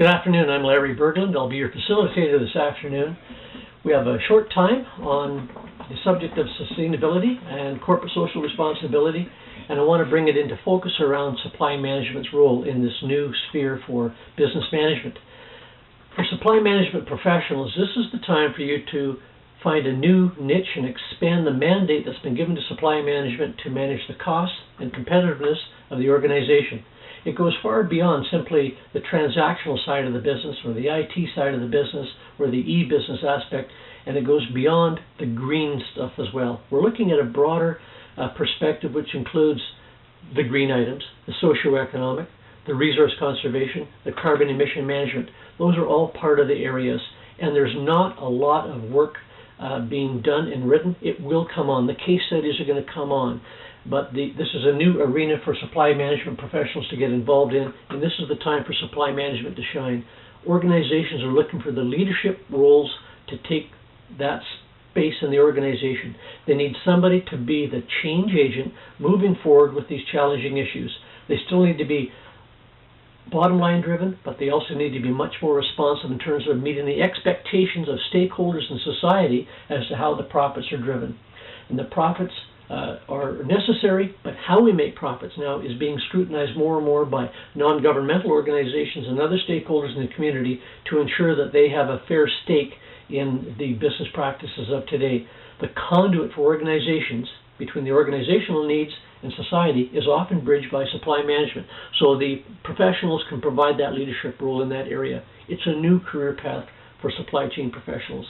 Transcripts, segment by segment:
Good afternoon, I'm Larry Berglund. I'll be your facilitator this afternoon. We have a short time on the subject of sustainability and corporate social responsibility, and I want to bring it into focus around supply management's role in this new sphere for business management. For supply management professionals, this is the time for you to find a new niche and expand the mandate that's been given to supply management to manage the cost and competitiveness of the organization. It goes far beyond simply the transactional side of the business or the IT side of the business or the e-business aspect, and it goes beyond the green stuff as well. We're looking at a broader perspective which includes the green items, the socioeconomic, the resource conservation, the carbon emission management. Those are all part of the areas, and there's not a lot of work being done and written. It will come on. The case studies are going to come on. But this is a new arena for supply management professionals to get involved in, and this is the time for supply management to shine. Organizations are looking for the leadership roles to take that space in the organization. They need somebody to be the change agent moving forward with these challenging issues. They still need to be bottom line driven, but they also need to be much more responsive in terms of meeting the expectations of stakeholders in society as to how the profits are driven. And the profits are necessary, but how we make profits now is being scrutinized more and more by non-governmental organizations and other stakeholders in the community to ensure that they have a fair stake in the business practices of today. The conduit for organizations between the organizational needs and society is often bridged by supply management, so the professionals can provide that leadership role in that area. It's a new career path for supply chain professionals.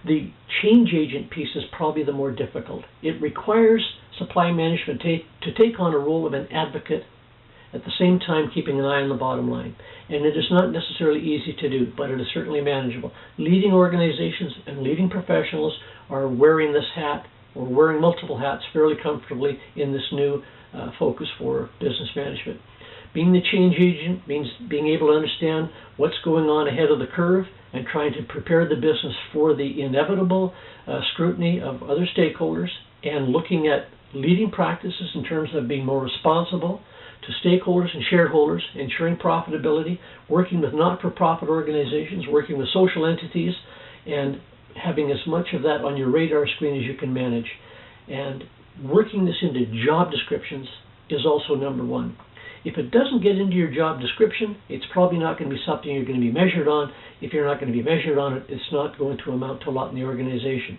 The change agent piece is probably the more difficult. It requires supply management to take on a role of an advocate, at the same time keeping an eye on the bottom line. And it is not necessarily easy to do, but it is certainly manageable. Leading organizations and leading professionals are wearing this hat, or wearing multiple hats fairly comfortably in this new focus for business management. Being the change agent means being able to understand what's going on ahead of the curve and trying to prepare the business for the inevitable scrutiny of other stakeholders, and looking at leading practices in terms of being more responsible to stakeholders and shareholders, ensuring profitability, working with not-for-profit organizations, working with social entities, and having as much of that on your radar screen as you can manage. And working this into job descriptions is also number one. If it doesn't get into your job description, it's probably not going to be something you're going to be measured on. If you're not going to be measured on it, it's not going to amount to a lot in the organization.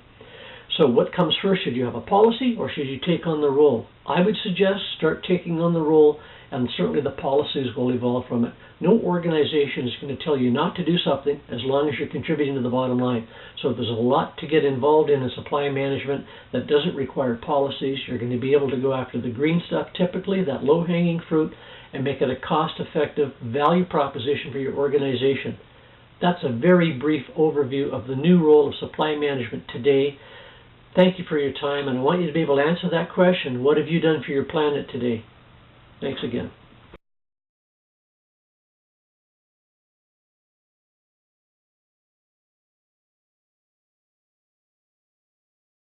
So what comes first? Should you have a policy, or should you take on the role? I would suggest start taking on the role, and certainly the policies will evolve from it. No organization is going to tell you not to do something as long as you're contributing to the bottom line. So there's a lot to get involved in supply management that doesn't require policies. You're going to be able to go after the green stuff, typically, that low-hanging fruit, and make it a cost-effective value proposition for your organization. That's a very brief overview of the new role of supply management today. Thank you for your time, and I want you to be able to answer that question: what have you done for your planet today? Thanks again.